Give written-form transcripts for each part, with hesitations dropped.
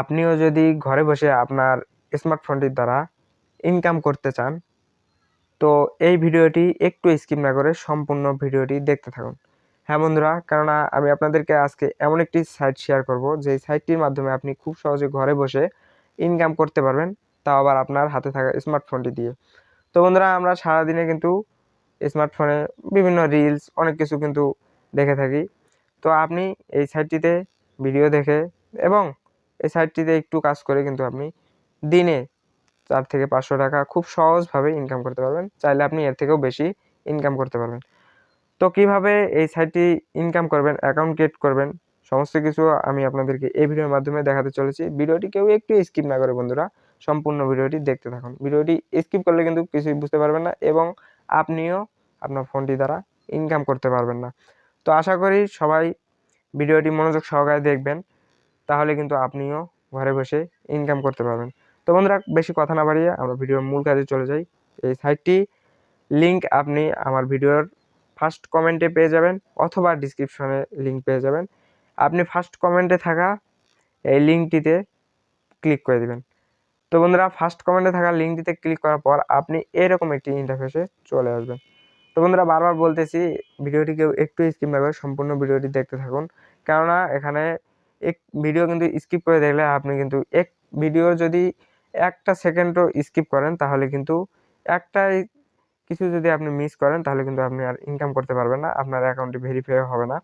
আপনিও যদি ঘরে বসে আপনার স্মার্টফোনটির দ্বারা ইনকাম করতে চান, তো এই ভিডিওটি একটু স্কিপ না করে সম্পূর্ণ ভিডিওটি দেখতে থাকুন। হ্যাঁ বন্ধুরা, কেননা আমি আপনাদেরকে আজকে এমন একটি সাইট শেয়ার করব যে সাইটটির মাধ্যমে আপনি খুব সহজে ঘরে বসে ইনকাম করতে পারবেন, তাও আবার আপনার হাতে থাকা স্মার্টফোনটি দিয়ে। তো বন্ধুরা, আমরা সারাদিনে কিন্তু স্মার্টফোনে বিভিন্ন রিলস অনেক কিছু কিন্তু দেখে থাকি। তো আপনি এই সাইটটিতে ভিডিও দেখে এবং এই সাইটটিতে একটু কাজ করে কিন্তু আপনি দিনে 4 থেকে 500 টাকা খুব সহজভাবে ইনকাম করতে পারবেন। চাইলে আপনি এর থেকেও বেশি ইনকাম করতে পারবেন। তো কিভাবে এই সাইটটি ইনকাম করবেন, অ্যাকাউন্ট ক্রিয়েট করবেন, সমস্ত কিছু আমি আপনাদেরকে এই ভিডিওর মাধ্যমে দেখাতে চলেছি। ভিডিওটি কেউ একটু স্কিপ না করে বন্ধুরা সম্পূর্ণ ভিডিওটি দেখতে থাকুন। ভিডিওটি স্কিপ করলে কিন্তু কিছুই বুঝতে পারবেন না এবং আপনিও আপনার ফোনটি দ্বারা ইনকাম করতে পারবেন না। তো আশা করি সবাই ভিডিওটি মনোযোগ সহকারে দেখবেন, তাহলে কিন্তু আপনিও ঘরে বসে ইনকাম করতে পারবেন। তো বন্ধুরা, বেশি কথা না বাড়িয়ে আমরা ভিডিওর মূল কাজে চলে যাই। এই সাইটটি লিঙ্ক আপনি আমার ভিডিওর ফার্স্ট কমেন্টে পেয়ে যাবেন অথবা ডিসক্রিপশনে লিঙ্ক পেয়ে যাবেন। আপনি ফার্স্ট কমেন্টে থাকা এই লিঙ্কটিতে ক্লিক করে দিবেন। তো বন্ধুরা, ফার্স্ট কমেন্টে থাকা লিঙ্কটিতে ক্লিক করার পর আপনি এরকম একটি ইন্টারফেসে চলে আসবেন। তো বন্ধুরা, বারবার বলতেছি ভিডিওটি কেউ একটু স্কিপ না করে সম্পূর্ণ ভিডিওটি দেখতে থাকুন, কেননা এখানে এক ভিডিও কিন্তু স্কিপ করে দেখলে আপনি কিন্তু এক ভিডিওর যদি একটা সেকেন্ডও স্কিপ করেন তাহলে কিন্তু একটাই কিছু যদি আপনি মিস করেন তাহলে কিন্তু আপনি আর ইনকাম করতে পারবেন না, আপনার অ্যাকাউন্টটি ভেরিফাই হবে না।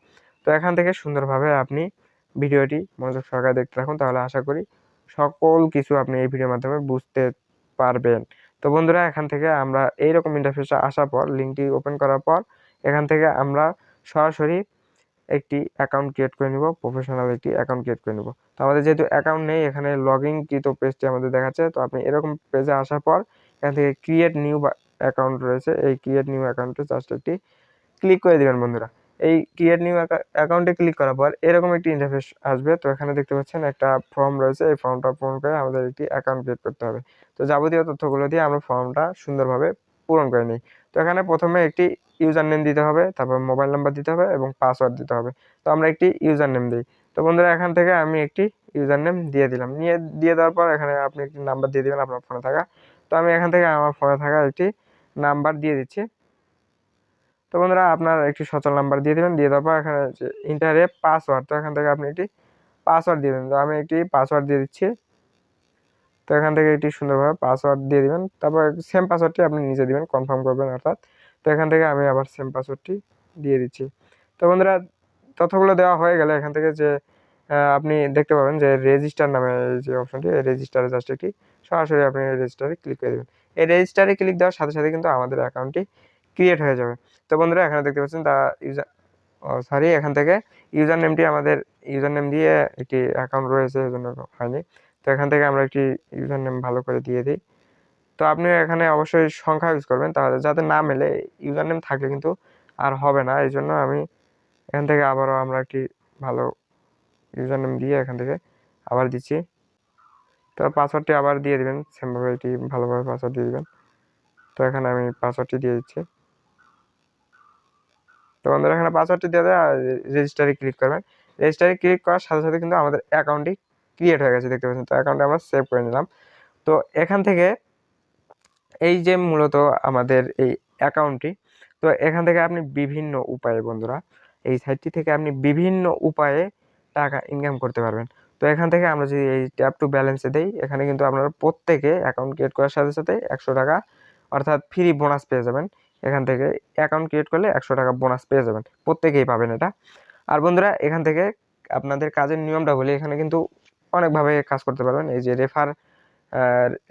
তো এখান থেকে সুন্দরভাবে আপনি ভিডিওটি মনোযোগ সহকারে দেখতে থাকুন, তাহলে আশা করি সকল কিছু আপনি এই ভিডিওর মাধ্যমে বুঝতে পারবেন। তো বন্ধুরা, এখান থেকে আমরা এইরকম ইন্টারফেসে আসার পর লিঙ্কটি ওপেন করার পর এখান থেকে আমরা সরাসরি একটি অ্যাকাউন্ট ক্রিয়েট করে নিব, প্রফেশনাল একটি অ্যাকাউন্ট ক্রিয়েট করে নিব। তো আমাদের যেহেতু অ্যাকাউন্ট নেই, এখানে লগইন কৃত পেজটি আমাদের দেখাচ্ছে। তো আপনি এরকম পেজে আসার পর এখান থেকে ক্রিয়েট নিউ অ্যাকাউন্ট রয়েছে, এই ক্রিয়েট নিউ অ্যাকাউন্টে জাস্ট একটি ক্লিক করে দিবেন বন্ধুরা। এই ক্রিয়েট নিউ অ্যাকাউন্টে ক্লিক করার পর এরকম একটি ইন্টারফেস আসবে। তো এখানে দেখতে পাচ্ছেন একটা ফর্ম রয়েছে, এই ফর্মটা পূরণ করে আমাদের একটি অ্যাকাউন্ট ক্রিয়েট করতে হবে। তো যাবতীয় তথ্যগুলো দিয়ে আমরা ফর্মটা সুন্দরভাবে পূরণ করে নিই। তো এখানে প্রথমে একটি ইউজার নেম দিতে হবে, তারপর মোবাইল নাম্বার দিতে হবে এবং পাসওয়ার্ড দিতে হবে। তো আমরা একটি ইউজার নেম দিই। তো বন্ধুরা, এখান থেকে আমি একটি ইউজার নেম দিয়ে দিলাম। দিয়ে দেওয়ার পর এখানে আপনি একটি নাম্বার দিয়ে দিবেন আপনার ফোনে থাকা। তো আমি এখান থেকে আমার ফোনে থাকা একটি নাম্বার দিয়ে দিচ্ছি। তো বন্ধুরা, আপনার একটি সচল নাম্বার দিয়ে দেবেন। দিয়ে দেওয়ার পর এখানে ইন্টার এ পাসওয়ার্ড, তো এখান থেকে আপনি একটি পাসওয়ার্ড দিয়ে দেবেন। তো আমি একটি পাসওয়ার্ড দিয়ে দিচ্ছি। তো এখান থেকে একটি সুন্দরভাবে পাসওয়ার্ড দিয়ে দিবেন। তারপর সেম পাসওয়ার্ডটি আপনি নিজে দিবেন, কনফার্ম করবেন অর্থাৎ। তো এখান থেকে আমি আবার সেম পাসওয়ার্ডটি দিয়ে দিচ্ছি। তো বন্ধুরা, তথ্যগুলো দেওয়া হয়ে গেলে এখান থেকে যে আপনি দেখতে পাবেন যে রেজিস্টার নামে যে অপশনটি, এই রেজিস্টারে জাস্ট একটি সরাসরি আপনি রেজিস্টারে ক্লিক করে দেবেন। এই রেজিস্টারে ক্লিক দেওয়ার সাথে সাথে কিন্তু আমাদের অ্যাকাউন্টটি ক্রিয়েট হয়ে যাবে। তো বন্ধুরা, এখানে দেখতে পাচ্ছেন এখান থেকে ইউজার নেমটি আমাদের ইউজার নেম দিয়ে একটি অ্যাকাউন্ট রয়েছে, এজন্য হয়নি। তো এখান থেকে আমরা একটি ইউজার নেম ভালো করে দিয়ে দিই। তো আপনি এখানে অবশ্যই সংখ্যা ইউজ করবেন, তাহলে যাতে না মেলে ইউজার নেম থাকলে কিন্তু আর হবে না। এই জন্য আমি এখান থেকে আবারও আমরা একটি ভালো ইউজার নেম দিয়ে এখান থেকে আবার দিচ্ছি। তো পাসওয়ার্ডটি আবার দিয়ে দিবেন, সেমভাবে এটি ভালোভাবে পাসওয়ার্ড দিয়ে দিবেন। তো এখানে আমি পাসওয়ার্ডটি দিয়ে দিচ্ছি। তো বন্ধুরা, এখানে পাসওয়ার্ডটি দিয়ে দেয় আর রেজিস্টারে ক্লিক করবেন। রেজিস্টারে ক্লিক করার সাথে সাথে কিন্তু আমাদের অ্যাকাউন্টটি ক্রিয়েট হয়ে গেছে, দেখতে পাচ্ছেন। তো অ্যাকাউন্টে আমরা সেভ করে নিলাম। তো এখান থেকে এই যে মূলত আমাদের এই অ্যাকাউন্টটি, তো এখান থেকে আপনি বিভিন্ন উপায়ে বন্ধুরা এই সাইটটি থেকে আপনি বিভিন্ন উপায়ে টাকা ইনকাম করতে পারবেন। তো এখান থেকে আমরা যদি এই ট্যাপ টু ব্যালেন্সে দেই, এখানে কিন্তু আপনারা প্রত্যেকে অ্যাকাউন্ট ক্রিয়েট করার সাথে সাথে 100 টাকা অর্থাৎ ফ্রি বোনাস পেয়ে যাবেন। এখান থেকে অ্যাকাউন্ট ক্রিয়েট করলে 100 টাকা বোনাস পেয়ে যাবেন, প্রত্যেকেই পাবেন এটা। আর বন্ধুরা, এখান থেকে আপনাদের কাজের নিয়মটা বলি, এখানে কিন্তু অনেকভাবে কাজ করতে পারবেন। এই যে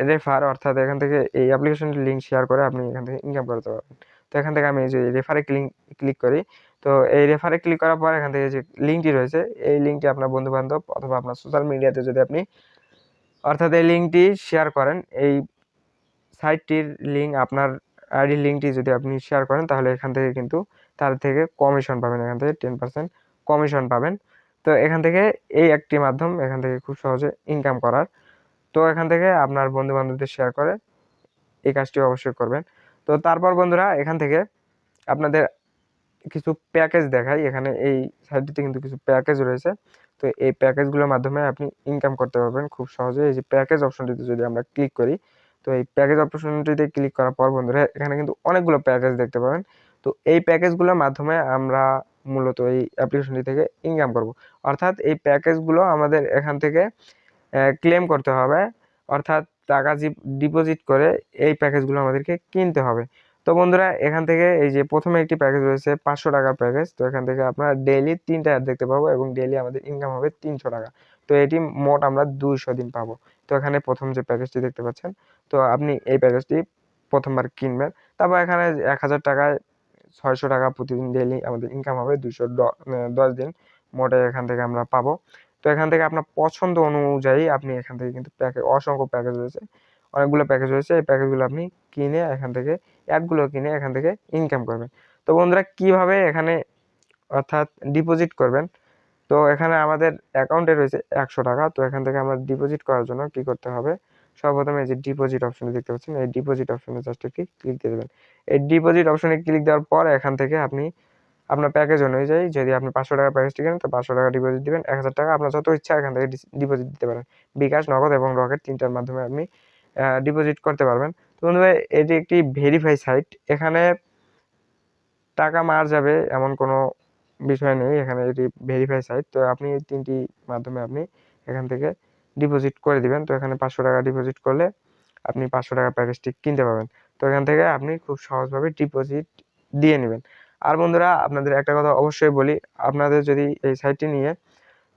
রেফার অর্থাৎ এখান থেকে এই অ্যাপ্লিকেশনটির লিঙ্ক শেয়ার করে আপনি এখান থেকে ইনকাম করতে পারবেন। তো এখান থেকে আমি এই যে রেফারে ক্লিক করি। তো এই রেফারে ক্লিক করার পর এখান থেকে যে লিঙ্কটি রয়েছে, এই লিঙ্কটি আপনার বন্ধুবান্ধব অথবা আপনার সোশ্যাল মিডিয়াতে যদি আপনি অর্থাৎ এই লিঙ্কটি শেয়ার করেন, এই সাইটটির লিঙ্ক আপনার আইডির লিঙ্কটি যদি আপনি শেয়ার করেন, তাহলে এখান থেকে কিন্তু তার থেকে কমিশন পাবেন, এখান থেকে 10% কমিশন পাবেন। তো এখান থেকে এই একটি মাধ্যম এখান থেকে খুব সহজে ইনকাম করার। তো এখান থেকে আপনার বন্ধুবান্ধবদের শেয়ার করে এই কাজটি অবশ্যই করবেন। তো তারপর বন্ধুরা, এখান থেকে আপনাদের কিছু প্যাকেজ দেখাই। এখানে এই সাইটটিতে কিন্তু কিছু প্যাকেজ রয়েছে। তো তো এই প্যাকেজগুলোর মাধ্যমে আপনি ইনকাম করতে পারবেন খুব সহজে। এই যে প্যাকেজ অপশনটিতে যদি আমরা ক্লিক করি, তো এই প্যাকেজ অপশনটিতে ক্লিক করার পর বন্ধুরা এখানে কিন্তু অনেকগুলো প্যাকেজ দেখতে পাবেন। তো এই প্যাকেজগুলোর মাধ্যমে আমরা মূলত এই অ্যাপ্লিকেশনটি থেকে ইনকাম করব। অর্থাৎ এই প্যাকেজগুলো আমাদের এখান থেকে ক্লেম করতে হবে, অর্থাৎ টাকা ডিপোজিট করে এই প্যাকেজগুলো আমাদেরকে কিনতে হবে। তো বন্ধুরা এখান থেকে এই যে প্রথমে একটি প্যাকেজ রয়েছে 500 টাকার প্যাকেজ। তো এখান থেকে আপনারা ডেইলি 3টা অ্যাড দেখতে পাবো এবং ডেইলি আমাদের ইনকাম হবে 300 টাকা। তো এটি মোট আমরা 200 দিন পাবো। তো এখানে প্রথম যে প্যাকেজটি দেখতে পাচ্ছেন, তো আপনি এই প্যাকেজটি প্রথমবার কিনবেন, তারপর এখানে 1000 টাকায় 600 টাকা প্রতিদিন ডেইলি আমাদের ইনকাম হবে 210 দিন মোটে এখান থেকে আমরা পাবো। তো এখান থেকে আপনার পছন্দ অনুযায়ী আপনি এখান থেকে কিন্তু অসংখ্য প্যাকেজ রয়েছে, অনেকগুলো প্যাকেজ রয়েছে। এই প্যাকেজগুলো আপনি কিনে এখান থেকে অ্যাডগুলো কিনে এখান থেকে ইনকাম করবেন। তো বন্ধুরা কিভাবে এখানে অর্থাৎ ডিপোজিট করবেন, তো এখানে আমাদের অ্যাকাউন্টে রয়েছে 100 টাকা। তো এখান থেকে আমরা ডিপোজিট করার জন্য কি করতে হবে, সর্বপ্রথমে এই যে ডিপোজিট অপশনটি দেখতে পাচ্ছেন, এই ডিপোজিট অপশনে জাস্ট একটি ক্লিক দিয়ে দেবেন। এই ডিপোজিট অপশনে ক্লিক দেওয়ার পর এখান থেকে আপনি আপনার প্যাকেজ অনুযায়ী, যদি আপনি 500 টাকার প্যাকেজটি কেনেন তো 500 টাকা ডিপোজিট দিবেন, 1000 টাকা আপনার যত ইচ্ছা এখান থেকে ডিপোজিট দিতে পারেন। বিকাশ, নগদ এবং রকেট 3টার মাধ্যমে আপনি ডিপোজিট করতে পারবেন। তো বন্ধুরা এটি একটি ভেরিফাই সাইট, এখানে টাকা মার যাবে এমন কোনো বিষয় নেই, এখানে এটি ভেরিফাই সাইট। তো আপনি এই 3টি মাধ্যমে আপনি এখান থেকে ডিপোজিট করে দিবেন। তো এখানে 500 টাকা ডিপোজিট করলে আপনি 500 টাকা প্যাকেজটি কিনতে পারবেন। তো এখান থেকে আপনি খুব সহজভাবে ডিপোজিট দিয়ে নেবেন। আর বন্ধুরা আপনাদের একটা কথা অবশ্যই বলি, আপনাদের যদি এই সাইটটি নিয়ে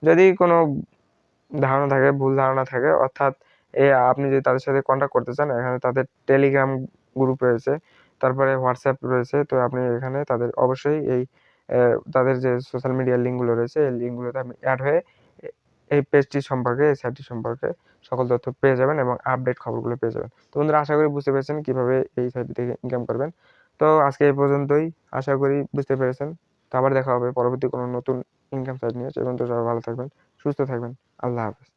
যদি কোনো ধারণা থাকে, ভুল ধারণা থাকে, অর্থাৎ আপনি যদি তাদের সাথে কন্ট্যাক্ট করতে চান, এখানে তাদের টেলিগ্রাম গ্রুপ রয়েছে, তারপরে হোয়াটসঅ্যাপ রয়েছে। তো আপনি এখানে তাদের অবশ্যই তাদের যে সোশ্যাল মিডিয়ার লিঙ্কগুলো রয়েছে, এই লিঙ্কগুলোতে আপনি অ্যাড হয়ে এই পেজটি সম্পর্কে, এই সাইটটি সম্পর্কে সকল তথ্য পেয়ে যাবেন এবং আপডেট খবরগুলো পেয়ে যাবেন। তো বন্ধুরা আশা করি বুঝতে পেরেছেন কীভাবে এই সাইটটি থেকে ইনকাম করবেন। তো আজকে এই পর্যন্তই, আশা করি বুঝতে পেরেছেন। তো আবার দেখা হবে পরবর্তী কোনো নতুন ইনকাম সাইট নিয়ে। সে পর্যন্ত সবাই ভালো থাকবেন, সুস্থ থাকবেন। আল্লাহ হাফেজ।